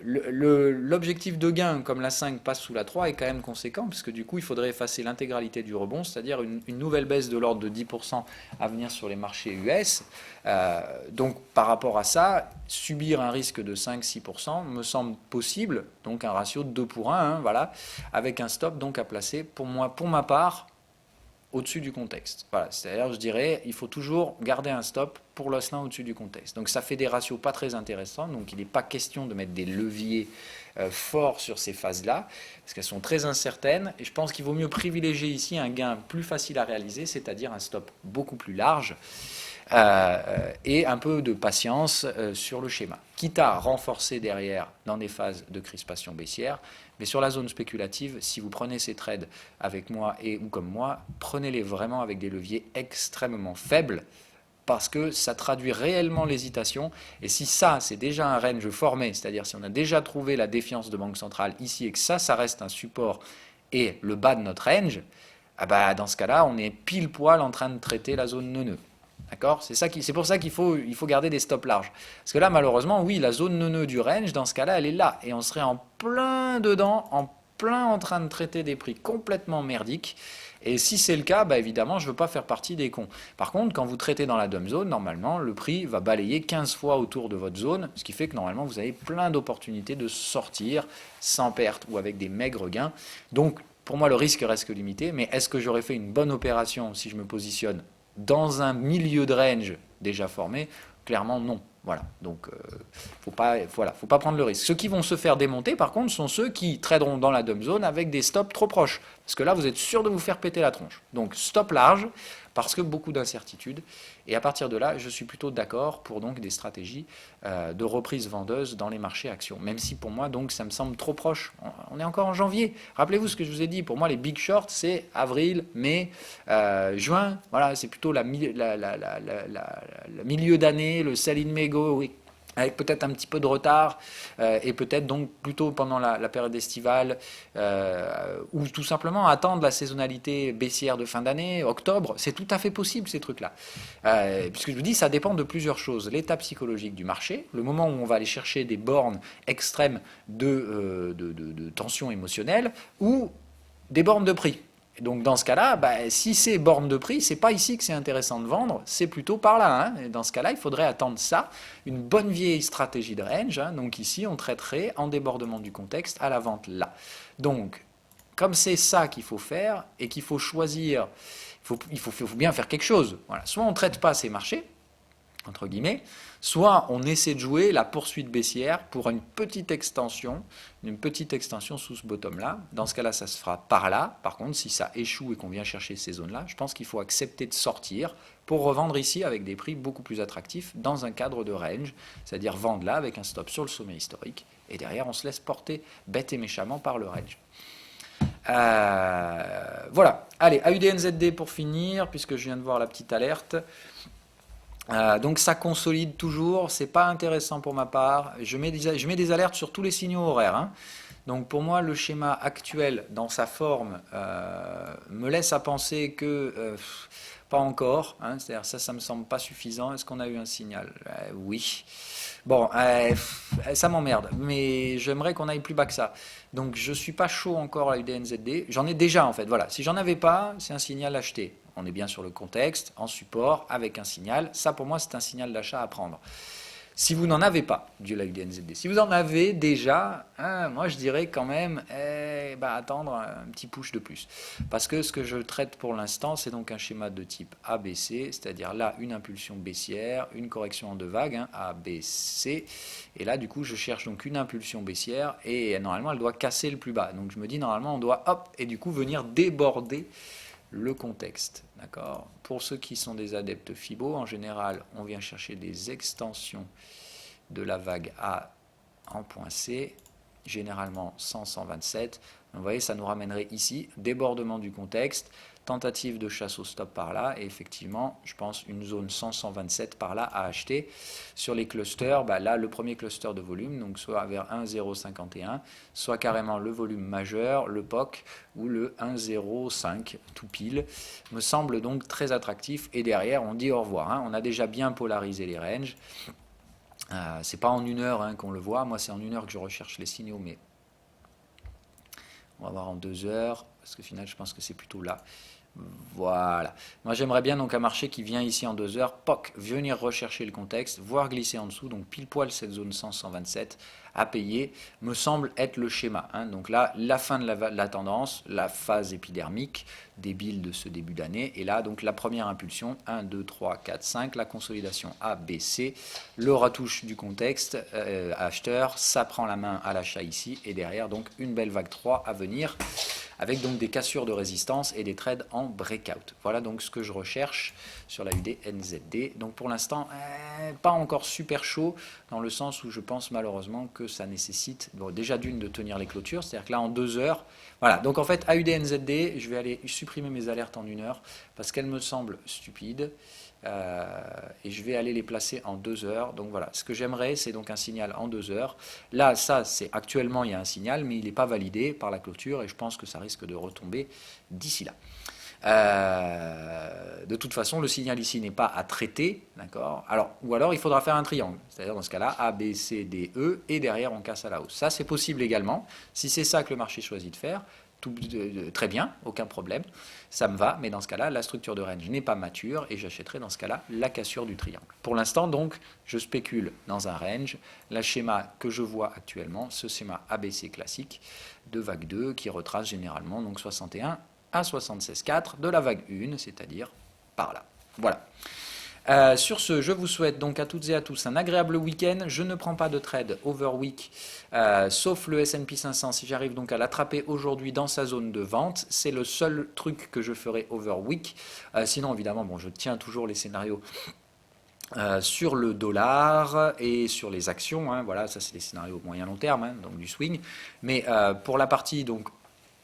L'objectif de gain, comme la 5 passe sous la 3, est quand même conséquent, puisque du coup il faudrait effacer l'intégralité du rebond, c'est-à-dire une nouvelle baisse de l'ordre de 10% à venir sur les marchés US. Donc par rapport à ça, subir un risque de 5-6% me semble possible, donc un ratio de 2 pour 1, voilà, avec un stop donc à placer pour moi, pour ma part, au-dessus du contexte. Voilà, c'est-à-dire je dirais il faut toujours garder un stop pour l'oscillant au-dessus du contexte. Donc ça fait des ratios pas très intéressants, donc il n'est pas question de mettre des leviers forts sur ces phases-là, parce qu'elles sont très incertaines, et je pense qu'il vaut mieux privilégier ici un gain plus facile à réaliser, c'est-à-dire un stop beaucoup plus large, et un peu de patience sur le schéma. Quitte à renforcer derrière dans des phases de crispation baissière, mais sur la zone spéculative, si vous prenez ces trades avec moi ou comme moi, prenez-les vraiment avec des leviers extrêmement faibles, parce que ça traduit réellement l'hésitation. Et si ça, c'est déjà un range formé, c'est-à-dire si on a déjà trouvé la défiance de Banque Centrale ici et que ça reste un support et le bas de notre range, ah bah, dans ce cas-là, on est pile poil en train de traiter la zone neuneu. D'accord? C'est pour ça qu'il faut garder des stops larges. Parce que là, malheureusement, oui, la zone neuneu du range, dans ce cas-là, elle est là. Et on serait en plein dedans, en plein en train de traiter des prix complètement merdiques. Et si c'est le cas, bah évidemment, je ne veux pas faire partie des cons. Par contre, quand vous traitez dans la dumb zone, normalement, le prix va balayer 15 fois autour de votre zone, ce qui fait que normalement, vous avez plein d'opportunités de sortir sans perte ou avec des maigres gains. Donc, pour moi, le risque reste que limité. Mais est-ce que j'aurais fait une bonne opération si je me positionne dans un milieu de range déjà formé? Clairement, non. Voilà, donc faut pas prendre le risque. Ceux qui vont se faire démonter, par contre, sont ceux qui traderont dans la dumb zone avec des stops trop proches. Parce que là, vous êtes sûr de vous faire péter la tronche. Donc stop large, parce que beaucoup d'incertitudes. Et à partir de là, je suis plutôt d'accord pour donc des stratégies de reprise vendeuse dans les marchés actions. Même si pour moi, donc, ça me semble trop proche. On est encore en janvier. Rappelez-vous ce que je vous ai dit. Pour moi, les big shorts, c'est avril, mai, juin. Voilà, c'est plutôt le milieu d'année, le sell in May go, oui, avec peut-être un petit peu de retard, et peut-être donc plutôt pendant la période estivale, ou tout simplement attendre la saisonnalité baissière de fin d'année, octobre, c'est tout à fait possible ces trucs-là. Puisque je vous dis, ça dépend de plusieurs choses. L'état psychologique du marché, le moment où on va aller chercher des bornes extrêmes de tension émotionnelle, ou des bornes de prix. Et donc dans ce cas-là, bah, si c'est borne de prix, c'est pas ici que c'est intéressant de vendre, c'est plutôt par là. Hein. Et dans ce cas-là, il faudrait attendre ça, une bonne vieille stratégie de range. Hein. Donc ici, on traiterait en débordement du contexte à la vente là. Donc, comme c'est ça qu'il faut faire et qu'il faut choisir, il faut bien faire quelque chose. Voilà. Soit on ne traite pas ces marchés, entre guillemets, soit on essaie de jouer la poursuite baissière pour une petite extension sous ce bottom-là. Dans ce cas-là, ça se fera par là. Par contre, si ça échoue et qu'on vient chercher ces zones-là, je pense qu'il faut accepter de sortir pour revendre ici avec des prix beaucoup plus attractifs dans un cadre de range, c'est-à-dire vendre là avec un stop sur le sommet historique, et derrière, on se laisse porter bête et méchamment par le range. Voilà. Allez, AUD-NZD pour finir, puisque je viens de voir la petite alerte. Donc ça consolide toujours, c'est pas intéressant pour ma part. Je mets des alertes sur tous les signaux horaires. Hein. Donc pour moi, le schéma actuel dans sa forme me laisse à penser que pas encore. Hein, c'est-à-dire ça me semble pas suffisant. Est-ce qu'on a eu un signal? Oui. Bon, ça m'emmerde, mais j'aimerais qu'on aille plus bas que ça. Donc je suis pas chaud encore à l'UDNZD. J'en ai déjà en fait. Voilà. Si j'en avais pas, c'est un signal acheté. On est bien sur le contexte, en support, avec un signal. Ça, pour moi, c'est un signal d'achat à prendre. Si vous n'en avez pas, du l'UDNZD, si vous en avez déjà, hein, moi je dirais quand même attendre un petit push de plus. Parce que ce que je traite pour l'instant, c'est donc un schéma de type ABC, c'est-à-dire là, une impulsion baissière, une correction en deux vagues, hein, ABC. Et là, du coup, je cherche donc une impulsion baissière et normalement, elle doit casser le plus bas. Donc je me dis, normalement, on doit, hop, et du coup, venir déborder le contexte. D'accord. Pour ceux qui sont des adeptes Fibo, en général, on vient chercher des extensions de la vague A en point C, généralement 100-127. Vous voyez, ça nous ramènerait ici, débordement du contexte, tentative de chasse au stop par là, et effectivement, je pense une zone 100-127 par là à acheter. Sur les clusters, là, le premier cluster de volume, donc soit vers 1,051, soit carrément le volume majeur, le POC, ou le 1,05 tout pile, me semble donc très attractif, et derrière, on dit au revoir. Hein. On a déjà bien polarisé les ranges. C'est pas en une heure qu'on le voit, moi c'est en une heure que je recherche les signaux, mais on va voir en 2 heures, parce que finalement je pense que c'est plutôt là. Voilà. Moi j'aimerais bien donc un marché qui vient ici en 2 heures, POC, venir rechercher le contexte, voire glisser en dessous, donc pile poil cette zone 100-127 à payer, me semble être le schéma. Hein. Donc là, la fin de la tendance, la phase épidermique débile de ce début d'année, et là donc la première impulsion, 1, 2, 3, 4, 5, la consolidation A, B, C, le retouche du contexte, acheteur, ça prend la main à l'achat ici, et derrière donc une belle vague 3 à venir, avec donc des cassures de résistance et des trades en breakout. Voilà donc ce que je recherche sur la UD-NZD. Donc pour l'instant, pas encore super chaud, dans le sens où je pense malheureusement que ça nécessite déjà d'une de tenir les clôtures, c'est-à-dire que là en 2 heures, voilà. Donc en fait, AUD-NZD, je vais aller supprimer mes alertes en 1 heure, parce qu'elles me semblent stupides. et je vais aller les placer en 2 heures. Donc voilà, ce que j'aimerais, c'est donc un signal en 2 heures. Là, ça, c'est actuellement, il y a un signal, mais il n'est pas validé par la clôture, et je pense que ça risque de retomber d'ici là. De toute façon, le signal ici n'est pas à traiter, d'accord. Ou alors il faudra faire un triangle, c'est-à-dire dans ce cas-là, A, B, C, D, E, et derrière on casse à la hausse. Ça, c'est possible également. Si c'est ça que le marché choisit de faire, très bien, aucun problème, ça me va, mais dans ce cas-là, la structure de range n'est pas mature, et j'achèterai dans ce cas-là la cassure du triangle. Pour l'instant, donc, je spécule dans un range. Le schéma que je vois actuellement, ce schéma ABC classique de vague 2, qui retrace généralement donc 61 à 76,4 de la vague 1, c'est-à-dire par là. Voilà. Sur ce, je vous souhaite donc à toutes et à tous un agréable week-end. Je ne prends pas de trade over week, sauf le S&P 500. Si j'arrive donc à l'attraper aujourd'hui dans sa zone de vente, c'est le seul truc que je ferai over week. Sinon, évidemment, bon, je tiens toujours les scénarios sur le dollar et sur les actions. Hein, voilà, ça c'est les scénarios moyen long terme, hein, donc du swing. Mais pour la partie donc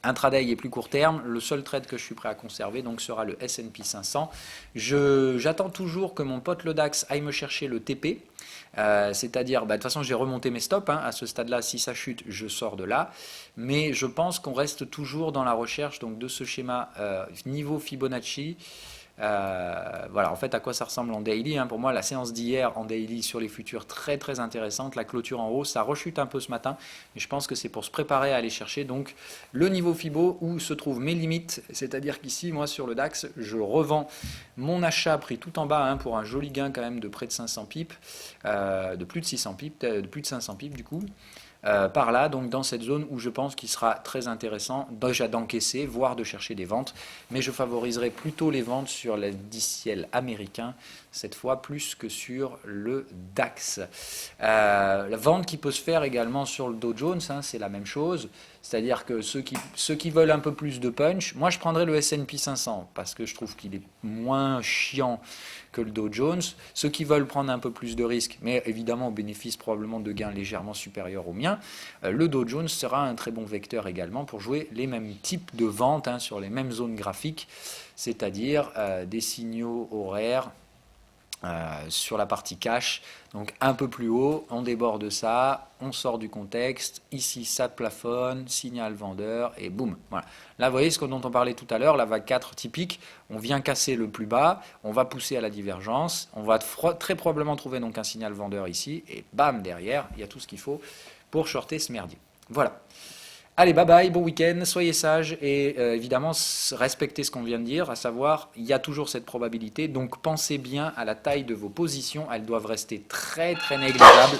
intraday et plus court terme, le seul trade que je suis prêt à conserver donc sera le S&P 500. J'attends toujours que mon pote le DAX aille me chercher le TP, c'est-à-dire, de toute façon j'ai remonté mes stops, hein, à ce stade-là, si ça chute, je sors de là, mais je pense qu'on reste toujours dans la recherche donc, de ce schéma niveau Fibonacci. Voilà, en fait, à quoi ça ressemble en daily, hein. Pour moi, la séance d'hier en daily sur les futurs, très très intéressante. La clôture en haut, ça rechute un peu ce matin, mais je pense que c'est pour se préparer à aller chercher donc le niveau Fibo où se trouvent mes limites. C'est-à-dire qu'ici, moi, sur le DAX, je revends mon achat pris tout en bas, hein, pour un joli gain quand même de près de 500 pips, de plus de 600 pips, de plus de 500 pips du coup. Par là, donc dans cette zone où je pense qu'il sera très intéressant déjà d'encaisser, voire de chercher des ventes, mais je favoriserai plutôt les ventes sur l'indiciel américain, cette fois plus que sur le DAX. La vente qui peut se faire également sur le Dow Jones, hein, c'est la même chose, c'est-à-dire que ceux qui veulent un peu plus de punch, moi je prendrais le S&P 500, parce que je trouve qu'il est moins chiant que le Dow Jones. Ceux qui veulent prendre un peu plus de risques, mais évidemment au bénéfice probablement de gains légèrement supérieurs aux miens, le Dow Jones sera un très bon vecteur également pour jouer les mêmes types de ventes, hein, sur les mêmes zones graphiques, c'est-à-dire des signaux horaires sur la partie cash, donc un peu plus haut, on déborde ça, on sort du contexte, ici ça plafonne, signal vendeur, et boum, voilà. Là vous voyez ce dont on parlait tout à l'heure, la vague 4 typique, on vient casser le plus bas, on va pousser à la divergence, on va très probablement trouver donc un signal vendeur ici, et bam, derrière, il y a tout ce qu'il faut pour shorter ce merdier. Voilà. Allez, bye bye, bon week-end, soyez sages et évidemment respectez ce qu'on vient de dire, à savoir, il y a toujours cette probabilité, donc pensez bien à la taille de vos positions, elles doivent rester très très négligeables.